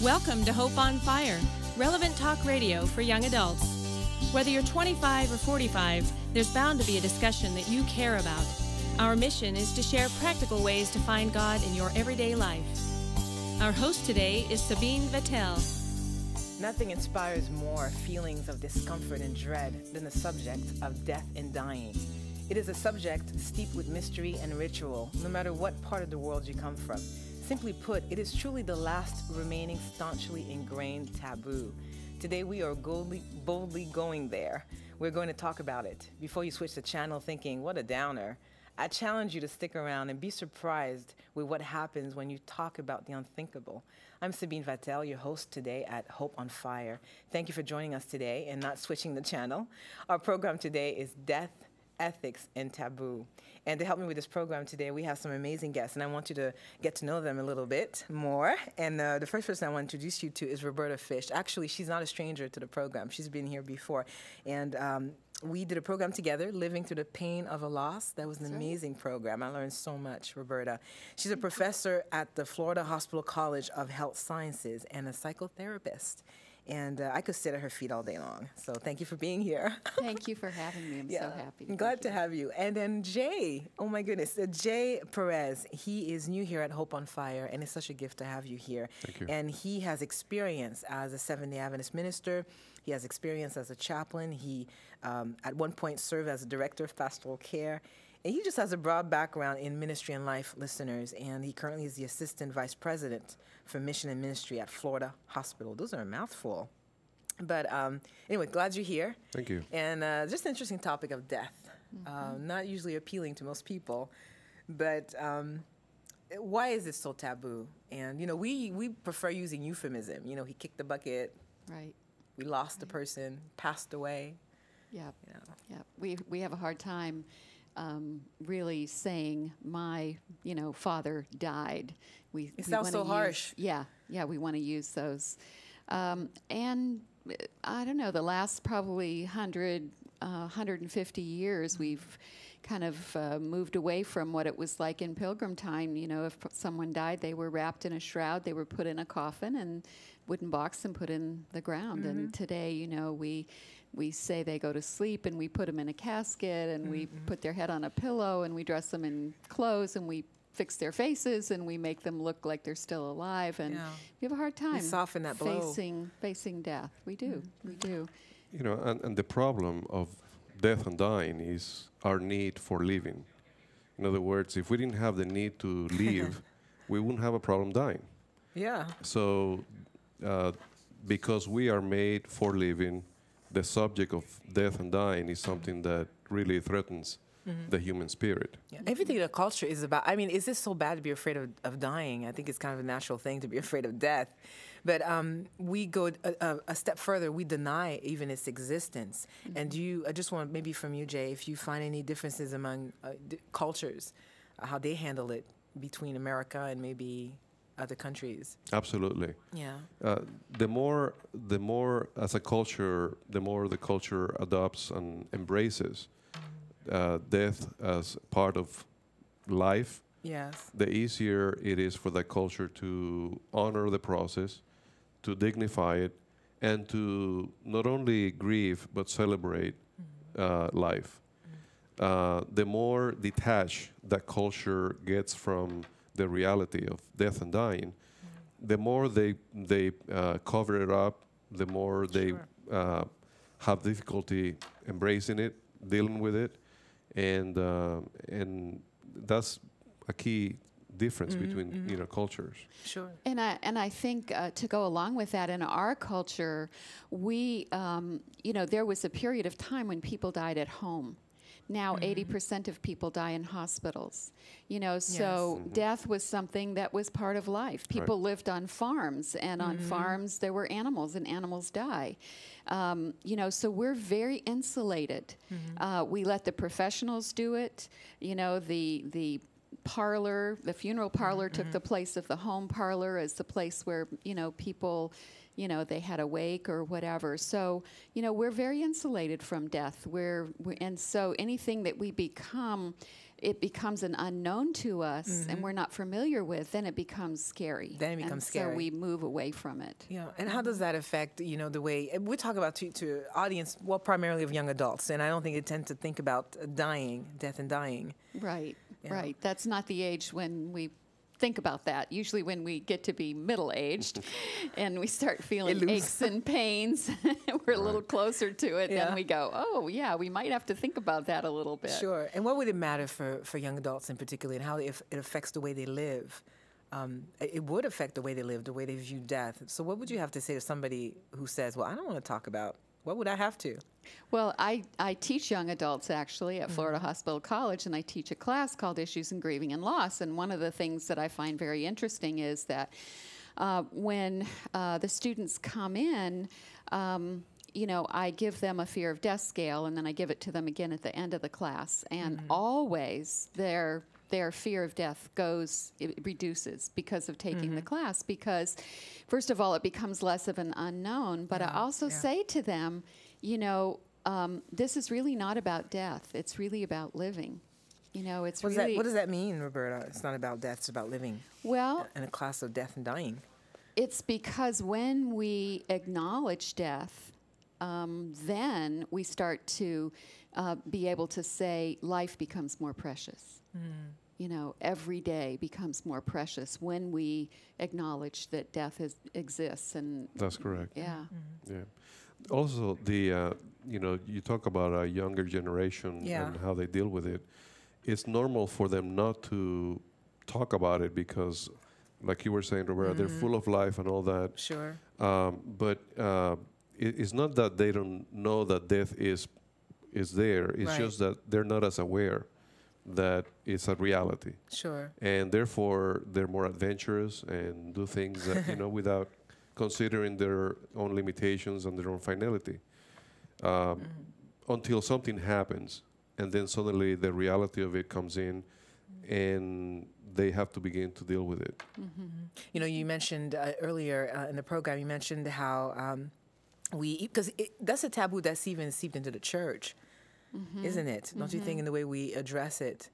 Welcome to Hope on Fire, relevant talk radio for young adults. Whether you're 25 or 45, there's bound to be a discussion that you care about. Our mission is to share practical ways to find God in your everyday life. Our host today is Sabine Vatel. Nothing inspires more feelings of discomfort and dread than the subject of death and dying. It is a subject steeped with mystery and ritual, no matter what part of the world you come from. Simply put, it is truly the last remaining staunchly ingrained taboo. Today we are boldly going there. We're going to talk about it. Before you switch the channel thinking, what a downer, I challenge you to stick around and be surprised with what happens when you talk about the unthinkable. I'm Sabine Vatel, your host today at Hope on Fire. Thank you for joining us today and not switching the channel. Our program today is Death, Ethics, and Taboo. And to help me with this program today, we have some amazing guests, and I want you to get to know them a little bit more. And the first person I want to introduce you to is Roberta Fish. Actually, she's not a stranger to the program. She's been here before. And we did a program together, Living Through the Pain of a Loss. That was an amazing program. I learned so much, Roberta. She's a professor at the Florida Hospital College of Health Sciences and a psychotherapist. And I could sit at her feet all day long. So thank you for being here. Thank you for having me. I'm so happy. I'm glad to have you. And then Jay, oh my goodness, Jay Perez. He is new here at Hope on Fire, and it's such a gift to have you here. Thank you. And he has experience as a Seventh-day Adventist minister. He has experience as a chaplain. He, at one point, served as a director of pastoral care. And he just has a broad background in ministry and life, listeners, and he currently is the Assistant Vice President for Mission and Ministry at Florida Hospital. Those are a mouthful. But anyway, glad you're here. Thank you. And just an interesting topic of death. Not usually appealing to most people, but why is it so taboo? And, you know, we prefer using euphemism. You know, he kicked the bucket. Right. We lost the person, passed away. Yeah. You know. Yeah. We have a hard time really saying my, father died. It sounds so harsh. Yeah, we want to use those. And I don't know, the last probably 150 years, we've kind of moved away from what it was like in Pilgrim time. You know, if someone died, they were wrapped in a shroud, they were put in a coffin and wooden box and put in the ground. And today, you know, we say they go to sleep and we put them in a casket and we put their head on a pillow and we dress them in clothes and we fix their faces and we make them look like they're still alive. And we have a hard time soften that blow. Facing death. We do. We do. You know, and the problem of death and dying is our need for living. In other words, if we didn't have the need to live, we wouldn't have a problem dying. Yeah. So because we are made for living, the subject of death and dying is something that really threatens the human spirit. Yeah. Everything in the culture is about, I mean, is this so bad to be afraid of dying? I think it's kind of a natural thing to be afraid of death. But we go a step further. We deny even its existence. And I just want maybe from you, Jay, if you find any differences among cultures, how they handle it between America and maybe other countries. Absolutely. Yeah. The more as a culture, the more the culture adopts and embraces death as part of life. Yes. The easier it is for that culture to honor the process, to dignify it, and to not only grieve but celebrate life. The more detached that culture gets from the reality of death and dying, the more they cover it up, the more they have difficulty embracing it, dealing with it, and that's a key difference between cultures. Sure. And I think to go along with that, in our culture, we there was a period of time when people died at home. Now 80% of people die in hospitals. You know, so death was something that was part of life. People lived on farms, and on farms there were animals, and animals die. So we're very insulated. We let the professionals do it. You know, the parlor, the funeral parlor took the place of the home parlor as the place where, people, they had a wake or whatever. So, we're very insulated from death. And so anything that we become it becomes an unknown to us and we're not familiar with, then it becomes scary. Then it becomes scary. So we move away from it. Yeah, and how does that affect, the way, and we talk about to audience, well, primarily of young adults, and I don't think they tend to think about death and dying. Right, Yeah. right. That's not the age when we think about that. Usually when we get to be middle-aged and we start feeling aches and pains, we're a little closer to it, then we go, oh, yeah, we might have to think about that a little bit. Sure. And what would it matter for young adults in particular, and how it affects the way they live? It would affect the way they live, the way they view death. So what would you have to say to somebody who says, well, I don't want to talk about, what would I have to? Well, I teach young adults actually at Florida Hospital College, and I teach a class called Issues in Grieving and Loss. And one of the things that I find very interesting is that when the students come in, I give them a fear of death scale, and then I give it to them again at the end of the class. And always their fear of death reduces because of taking the class, because first of all, it becomes less of an unknown. But I also say to them, this is really not about death. It's really about living. It's what does that mean, Roberta? It's not about death, it's about living. Well, in a class of death and dying. It's because when we acknowledge death, then we start to be able to say life becomes more precious. Every day becomes more precious when we acknowledge that death exists. And that's correct. Yeah. Yeah. Also, you talk about a younger generation and how they deal with it. It's normal for them not to talk about it because, like you were saying, Roberta, they're full of life and all that. Sure. But it's not that they don't know that death is there. It's just that they're not as aware that it's a reality. Sure. And therefore, they're more adventurous and do things that, without considering their own limitations and their own finality. Until something happens, and then suddenly the reality of it comes in, and they have to begin to deal with it. You mentioned earlier in the program, you mentioned how because that's a taboo that's even seeped into the church, isn't it? Don't you think, in the way we address it?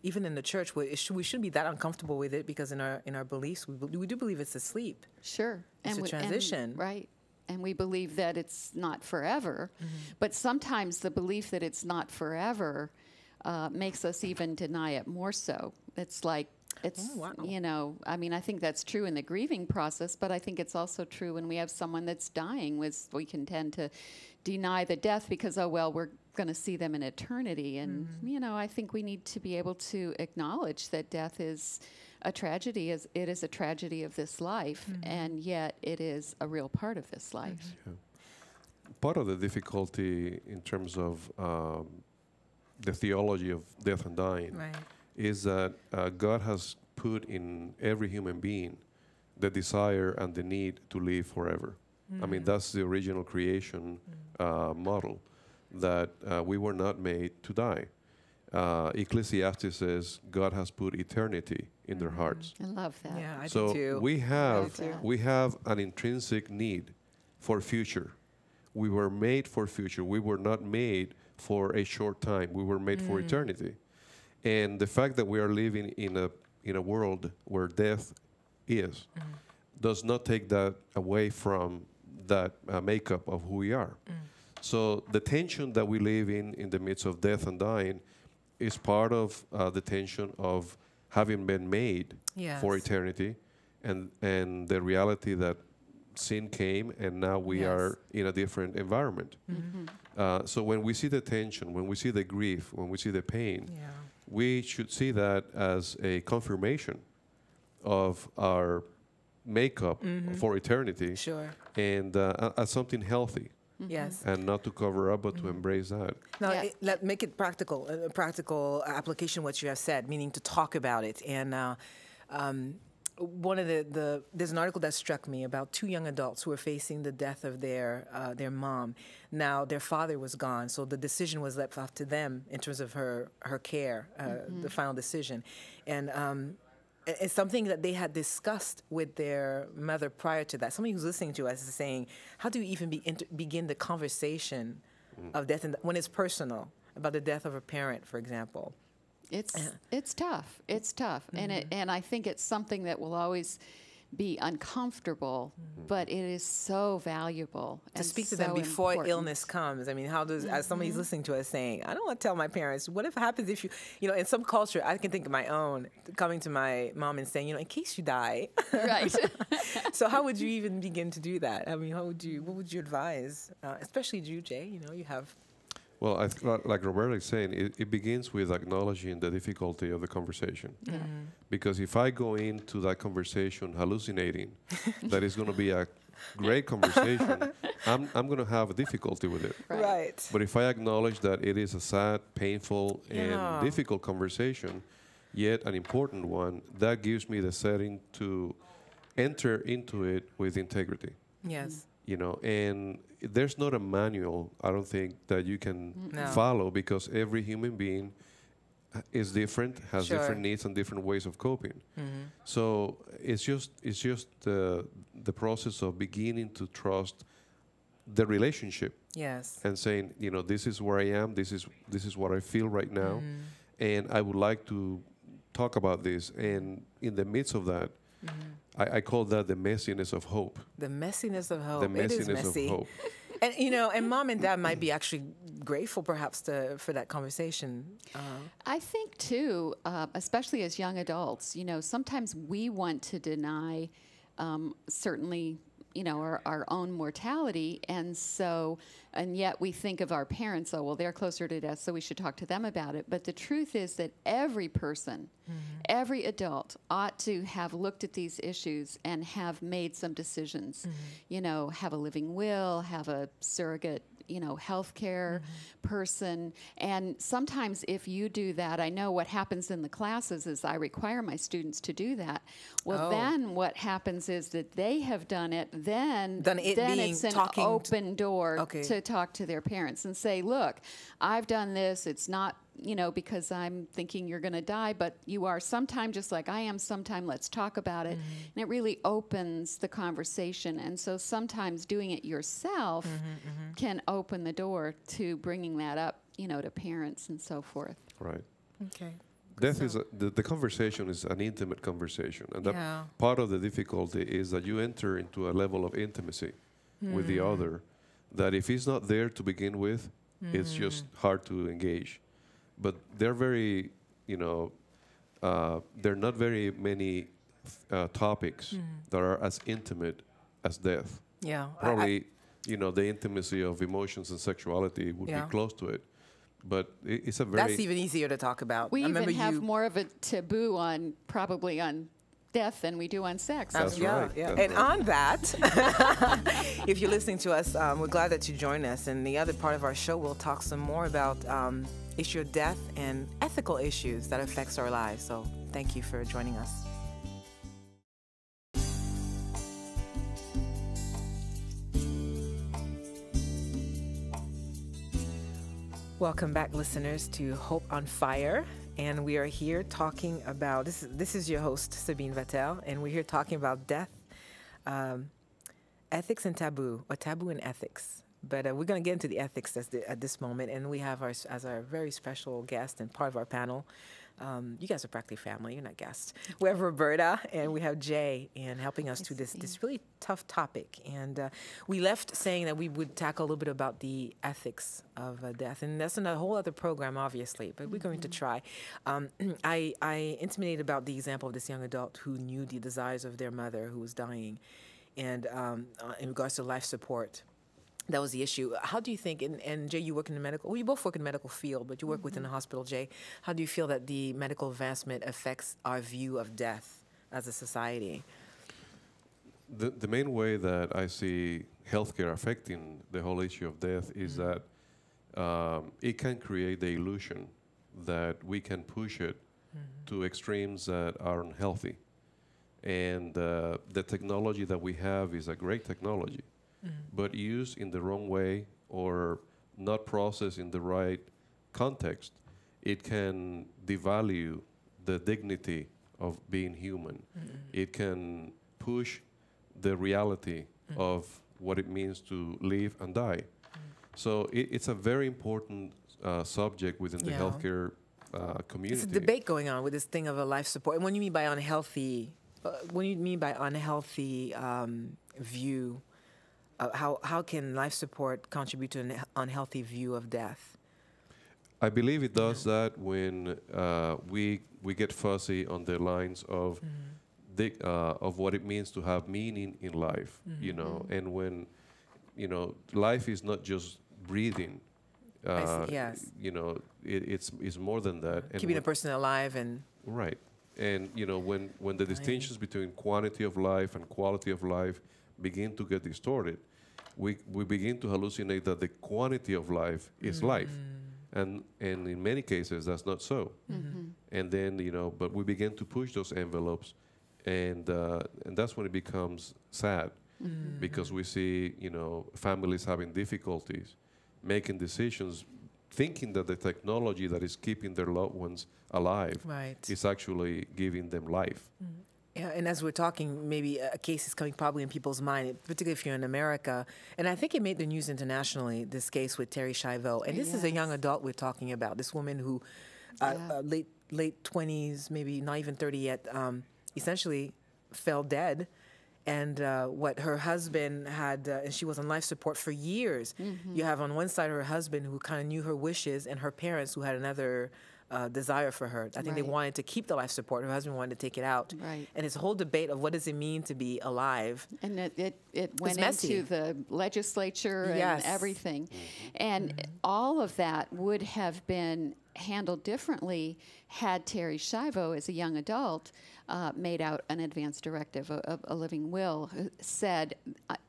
Even in the church, we shouldn't be that uncomfortable with it, because in our beliefs, we do believe it's a sleep. Sure. It's a transition. Right. And we believe that it's not forever. But sometimes the belief that it's not forever makes us even deny it more so. It's like, I think that's true in the grieving process, but I think it's also true when we have someone that's dying. We can tend to deny the death because, we're going to see them in eternity. And, I think we need to be able to acknowledge that death is a tragedy. It is a tragedy of this life, and yet it is a real part of this life. Yeah. Part of the difficulty in terms of the theology of death and dying is that God has put in every human being the desire and the need to live forever. I mean, that's the original creation model, that we were not made to die. Ecclesiastes says God has put eternity in their hearts. I love that. Yeah, I So do too. we have an intrinsic need for future. We were made for future. We were not made for a short time. We were made for eternity. And the fact that we are living in a world where death is does not take that away from that makeup of who we are. So the tension that we live in the midst of death and dying is part of the tension of having been made for eternity, and the reality that sin came and now we are in a different environment. So when we see the tension, when we see the grief, when we see the pain, we should see that as a confirmation of our makeup for eternity, and as something healthy. Yes. And not to cover up, but to embrace that. Now, let make it practical, a practical application, what you have said, meaning to talk about it. And one of there's an article that struck me about two young adults who were facing the death of their mom. Now, their father was gone, so the decision was left up to them in terms of her care, the final decision. And it's something that they had discussed with their mother prior to that. Somebody who's listening to us is saying, how do you even begin the conversation of death when it's personal, about the death of a parent, for example? It's tough. It's tough, and I think it's something that will always be uncomfortable, but it is so valuable to speak to them before illness comes. I mean, how does, as somebody's listening to us saying, I don't want to tell my parents, what if it happens if you know, in some culture, I can think of my own, coming to my mom and saying, you know, in case you die. Right. So how would you even begin to do that? I mean, what would you advise, especially you, Jay? You know, you have... Well, like Roberta is saying, it begins with acknowledging the difficulty of the conversation. Because if I go into that conversation hallucinating that it's going to be a great conversation, I'm going to have a difficulty with it. Right. But if I acknowledge that it is a sad, painful, and difficult conversation, yet an important one, that gives me the setting to enter into it with integrity. Yes. You know, and there's not a manual, I don't think, that you can follow, because every human being is different, has different needs and different ways of coping. So it's just the process of beginning to trust the relationship. Yes. And saying, you know, this is where I am, this is what I feel right now, and I would like to talk about this. And in the midst of that, I call that the messiness of hope. The messiness of hope. The messiness it is messy. of hope. And, you know, and mom and dad might be actually grateful, perhaps, for that conversation. I think, too, especially as young adults, you know, sometimes we want to deny certainly, you know, our own mortality. And so, and yet we think of our parents, oh, well, they're closer to death, so we should talk to them about it. But the truth is that every person, every adult ought to have looked at these issues and have made some decisions. You know, have a living will, have a surrogate, you know, healthcare person. And sometimes if you do that, I know what happens in the classes is I require my students to do that. Well, then what happens is that they have done it, then it's an open door to talk to their parents and say, look, I've done this. It's not, you know, because I'm thinking you're going to die, but you are sometime just like I am sometime. Let's talk about it. And it really opens the conversation. And so sometimes doing it yourself can open the door to bringing that up, you know, to parents and so forth. Right. Okay. Death is the conversation is an intimate conversation, and that part of the difficulty is that you enter into a level of intimacy with the other that if he's not there to begin with, it's just hard to engage. But they're very, you know, there are not very many topics that are as intimate as death. Yeah. Probably, you know, the intimacy of emotions and sexuality would be close to it. But it's a very... That's even easier to talk about. We even have more of a taboo on, probably on death than we do on sex. That's right. Yeah. That's and on that, if you're listening to us, we're glad that you joined us. And the other part of our show, we'll talk some more about issue of death and ethical issues that affects our lives. So thank you for joining us. Welcome back, listeners, to Hope on Fire. And we are here talking about, this is your host, Sabine Vatel, and we're here talking about death, ethics and taboo, or taboo and ethics. But we're going to get into the ethics at this moment, and we have as our very special guest and part of our panel, you guys are practically family, you're not guests. We have Roberta, and we have Jay, and helping us through this really tough topic. And we left saying that we would tackle a little bit about the ethics of death, and that's in a whole other program, obviously, but we're going to try. I intimated about the example of this young adult who knew the desires of their mother who was dying, and in regards to life support. That was the issue. How do you think, and Jay, you work in the medical, well, you both work in the medical field, but you work within the hospital, Jay. How do you feel that the medical advancement affects our view of death as a society? The main way that I see healthcare affecting the whole issue of death is that it can create the illusion that we can push it to extremes that are unhealthy. And the technology that we have is a great technology. But used in the wrong way or not processed in the right context, it can devalue the dignity of being human. It can push the reality of what it means to live and die. So it's a very important subject within the healthcare community. There's a debate going on with this thing of a life support. And what do you mean by unhealthy? View? How can life support contribute to an unhealthy view of death? I believe it does that when we get fuzzy on the lines of of what it means to have meaning in life, you know, and when, you know, life is not just breathing. Yes. You know, it's more than that. And keeping a person alive and right. And you know, when the distinctions between quantity of life and quality of life begin to get distorted, we begin to hallucinate that the quantity of life is life. And in many cases, that's not so. And then, you know, but we begin to push those envelopes, and that's when it becomes sad, because we see, you know, families having difficulties making decisions, thinking that the technology that is keeping their loved ones alive is actually giving them life. Yeah, and as we're talking, maybe a case is coming probably in people's mind, particularly if you're in America. And I think it made the news internationally, this case with Terry Schiavo. And this is a young adult we're talking about, this woman who, late 20s, maybe not even 30 yet, essentially fell dead. And what her husband had, and she was on life support for years. You have on one side her husband who kind of knew her wishes, and her parents who had another desire for her. I think they wanted to keep the life support. Her husband wanted to take it out. And it's a whole debate of what does it mean to be alive. And it went into the legislature and everything. And all of that would have been handled differently had Terry Schiavo, as a young adult, made out an advance directive, a living will, said,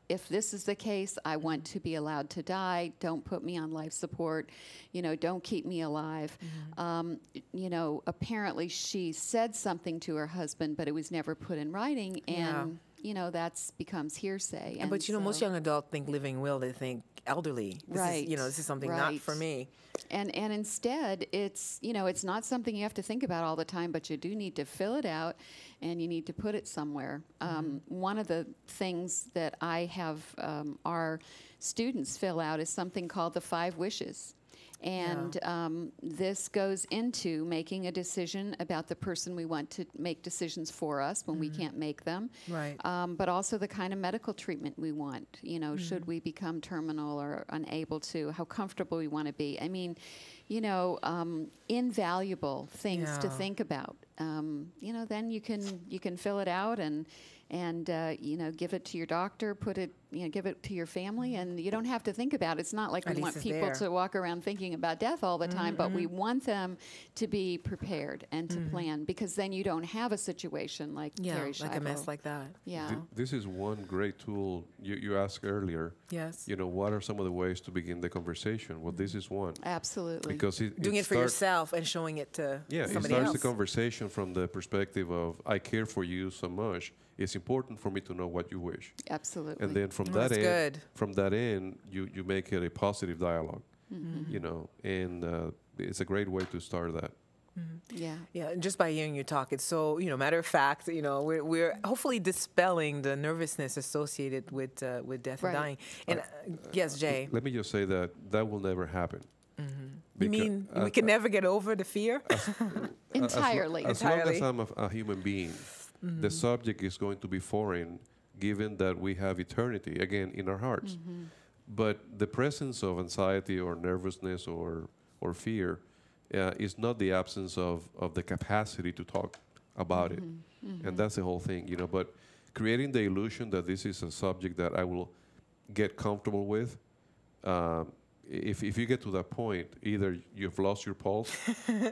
if this is the case, I want to be allowed to die. Don't put me on life support. You know, don't keep me alive. You know, apparently she said something to her husband, but it was never put in writing. And, you know, that's becomes hearsay. And but, you know, most young adults think living will, they think elderly. This is, you know, this is something not for me. And instead, it's, you know, it's not something you have to think about all the time, but you do need to fill it out, and you need to put it somewhere. One of the things that I have our students fill out is something called the 5 wishes. And this goes into making a decision about the person we want to make decisions for us when we can't make them. But also the kind of medical treatment we want. You know, should we become terminal or unable to, how comfortable we want to be. I mean, you know, invaluable things to think about. You know, then you can fill it out and you know, give it to your doctor, put it, you know, give it to your family, and you don't have to think about it. It's not like we want people to walk around thinking about death all the time, but we want them to be prepared and to plan, because then you don't have a situation like Terry Schiavo. Like a mess like that. This is one great tool. You asked earlier. You know, what are some of the ways to begin the conversation? Well, this is one. Absolutely. Because doing it for yourself and showing it to somebody else. It starts the conversation from the perspective of, I care for you so much. It's important for me to know what you wish. Absolutely. And then from that end, you make it a positive dialogue. You know, and it's a great way to start that. Yeah, and just by hearing you talk, it's so, you know, matter of fact, you know, we're hopefully dispelling the nervousness associated with death and dying. And yes, Jay. Let me just say that will never happen. You mean we can never get over the fear? Entirely. As long as I'm a human being, the subject is going to be foreign, given that we have eternity, again, in our hearts. But the presence of anxiety or nervousness or fear is not the absence of the capacity to talk about it. And that's the whole thing, you know. But creating the illusion that this is a subject that I will get comfortable with, if you get to that point, either you've lost your pulse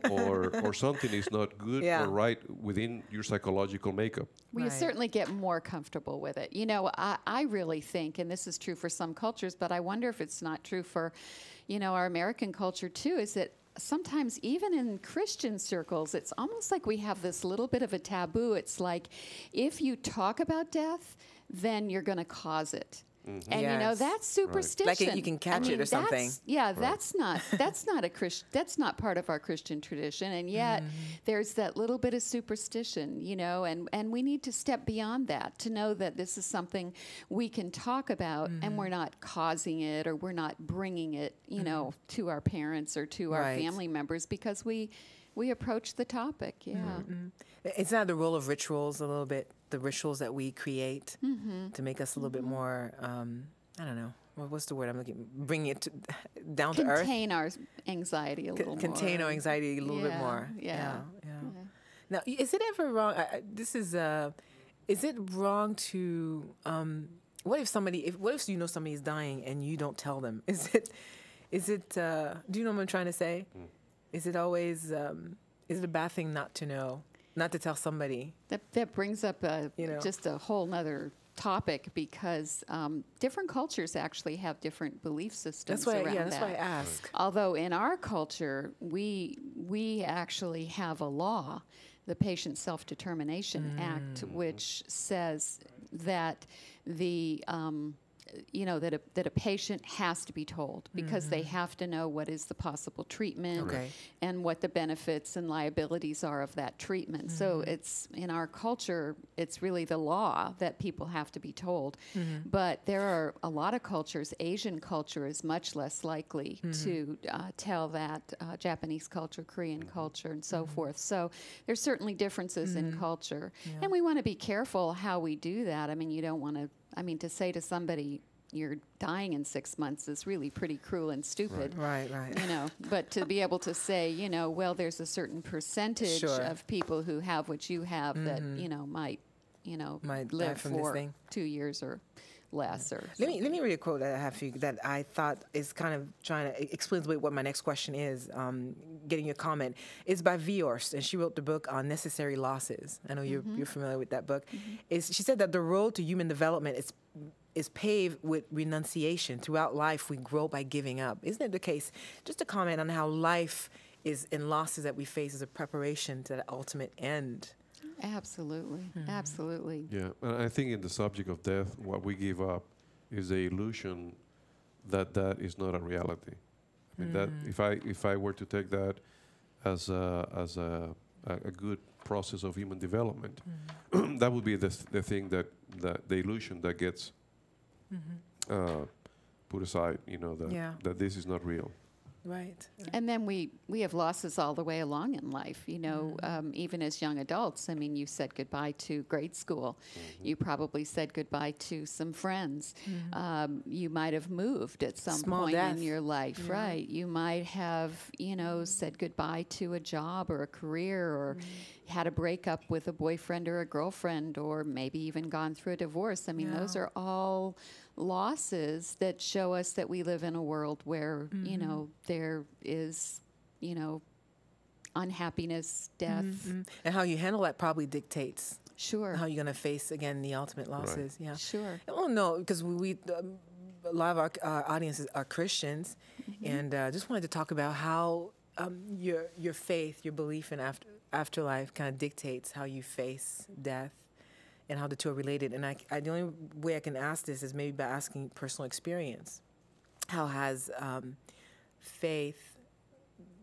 or something is not good or right within your psychological makeup. Well, you certainly get more comfortable with it. You know, I really think, and this is true for some cultures, but I wonder if it's not true for, you know, our American culture too, is that sometimes even in Christian circles, it's almost like we have this little bit of a taboo. It's like, if you talk about death, then you're going to cause it. And you know, that's superstition. Like you can catch it or something. That's not that's not part of our Christian tradition. And yet there's that little bit of superstition, you know, and we need to step beyond that to know that this is something we can talk about, and we're not causing it, or we're not bringing it, you know, to our parents or to our family members, because we we approach the topic. Yeah. Mm-hmm. It's not the role of rituals a little bit, the rituals that we create to make us a little bit more, I don't know, what's the word I'm looking, bring it down to earth? Contain our anxiety a little more. Contain our anxiety a little bit more. Yeah. Now, is it ever wrong, is it wrong to, what if you know somebody is dying and you don't tell them? Do you know what I'm trying to say? Is it always, is it a bad thing not to know, not to tell somebody? That brings up just a whole nother topic, because different cultures actually have different belief systems around that. That's why I ask. Although in our culture, we actually have a law, the Patient Self-Determination Act, which says that that a patient has to be told, because they have to know what is the possible treatment and what the benefits and liabilities are of that treatment. So it's, in our culture, it's really the law that people have to be told. But there are a lot of cultures, Asian culture is much less likely to tell that, Japanese culture, Korean culture, and so forth. So there's certainly differences in culture. And we want to be careful how we do that. I mean, you don't want to, to say to somebody, you're dying in 6 months is really pretty cruel and stupid. Right. But to be able to say, well, there's a certain percentage of people who have what you have that, might live for 2 years or less. Or let me read a quote that I have for you that I thought is kind of trying to explain what my next question is. Getting your comment. It's by Viorst, and she wrote the book on Necessary Losses. I know you're familiar with that book. She said that the road to human development is paved with renunciation. Throughout life, we grow by giving up. Isn't it the case? Just a comment on how life is, in losses that we face, is a preparation to the ultimate end. Absolutely. Absolutely. Yeah, and I think in the subject of death, what we give up is the illusion that is not a reality. I mean, that if I were to take that as a good process of human development, that would be the thing that the illusion that gets put aside. That this is not real. Right. And then we have losses all the way along in life, even as young adults. I mean, you said goodbye to grade school. You probably said goodbye to some friends. You might have moved at some point in your life, right? You might have, said goodbye to a job or a career, or had a breakup with a boyfriend or a girlfriend, or maybe even gone through a divorce. I mean, those are all losses that show us that we live in a world where, there is, unhappiness, death. And how you handle that probably dictates how you're going to face, again, the ultimate losses. Right. Yeah. Sure. Well, no, because a lot of our audiences are Christians, and just wanted to talk about how your faith, your belief in afterlife kind of dictates how you face death, and how the two are related. And the only way I can ask this is maybe by asking personal experience. How has faith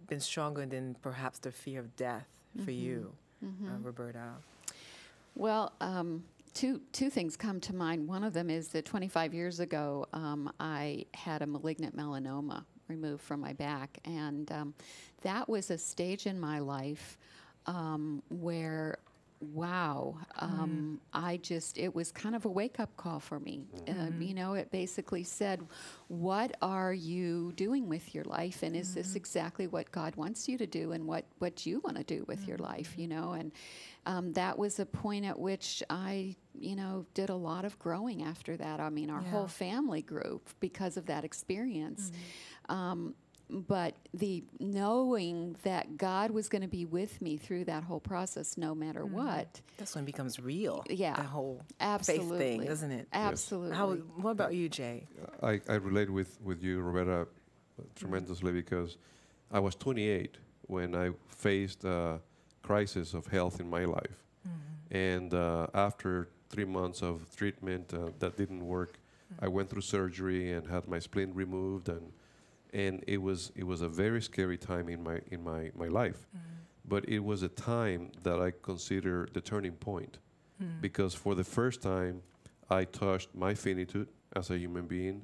been stronger than perhaps the fear of death for you, Roberta? Well, two things come to mind. One of them is that 25 years ago, I had a malignant melanoma removed from my back. And that was a stage in my life where, it was kind of a wake-up call for me. It basically said, what are you doing with your life? And is this exactly what God wants you to do, and what you want to do with your life, And that was a point at which I, did a lot of growing after that. I mean, our whole family grew because of that experience. But the knowing that God was going to be with me through that whole process, no matter what. That's when it becomes real. Yeah. That whole Absolutely. faith thing, doesn't it? Absolutely. What about you, Jay? I relate with you, Roberta, tremendously, because I was 28 when I faced a crisis of health in my life. And after 3 months of treatment that didn't work, I went through surgery and had my spleen removed, and it was a very scary time in my life. But it was a time that I consider the turning point, because for the first time I touched my finitude as a human being,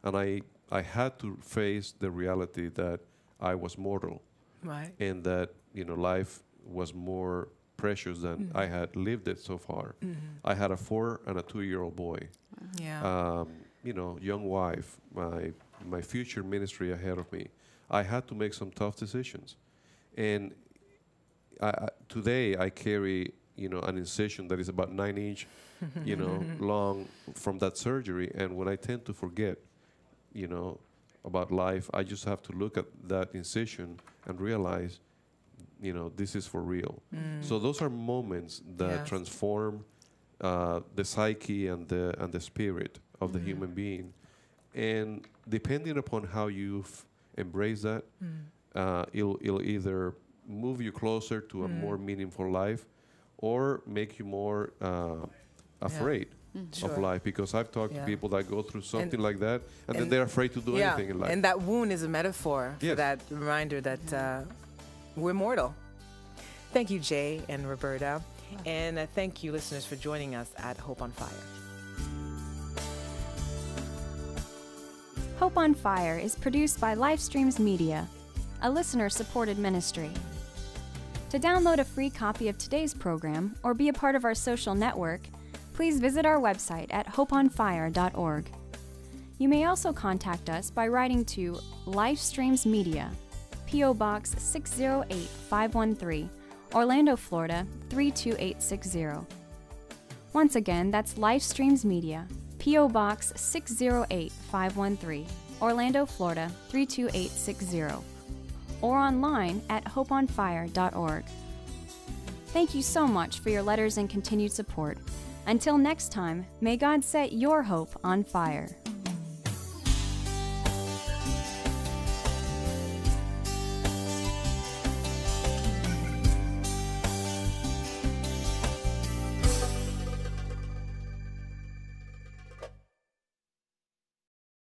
and I had to face the reality that I was mortal, Right. and that, you know, life was more precious than I had lived it so far. I had a 4 and a 2-year-old boy. Yeah. You know, young wife, my future ministry ahead of me. I had to make some tough decisions, and today I carry, you know, an incision that is about 9 inch, you know, long from that surgery. And when I tend to forget, you know, about life, I just have to look at that incision and realize, you know, this is for real. So those are moments that transform the psyche and the spirit of the human being. And depending upon how you embrace that, it'll either move you closer to a more meaningful life or make you more afraid of life. Because I've talked to people that go through something like that, and then they're afraid to do anything in life. And that wound is a metaphor for that reminder that we're mortal. Thank you, Jay and Roberta. And thank you, listeners, for joining us at Hope on Fire. Hope on Fire is produced by Livestreams Media, a listener-supported ministry. To download a free copy of today's program or be a part of our social network, please visit our website at hopeonfire.org. You may also contact us by writing to Livestreams Media, P.O. Box 608513, Orlando, Florida 32860. Once again, that's Livestreams Media, P.O. Box 608513, Orlando, Florida 32860, or online at hopeonfire.org. Thank you so much for your letters and continued support. Until next time, may God set your hope on fire.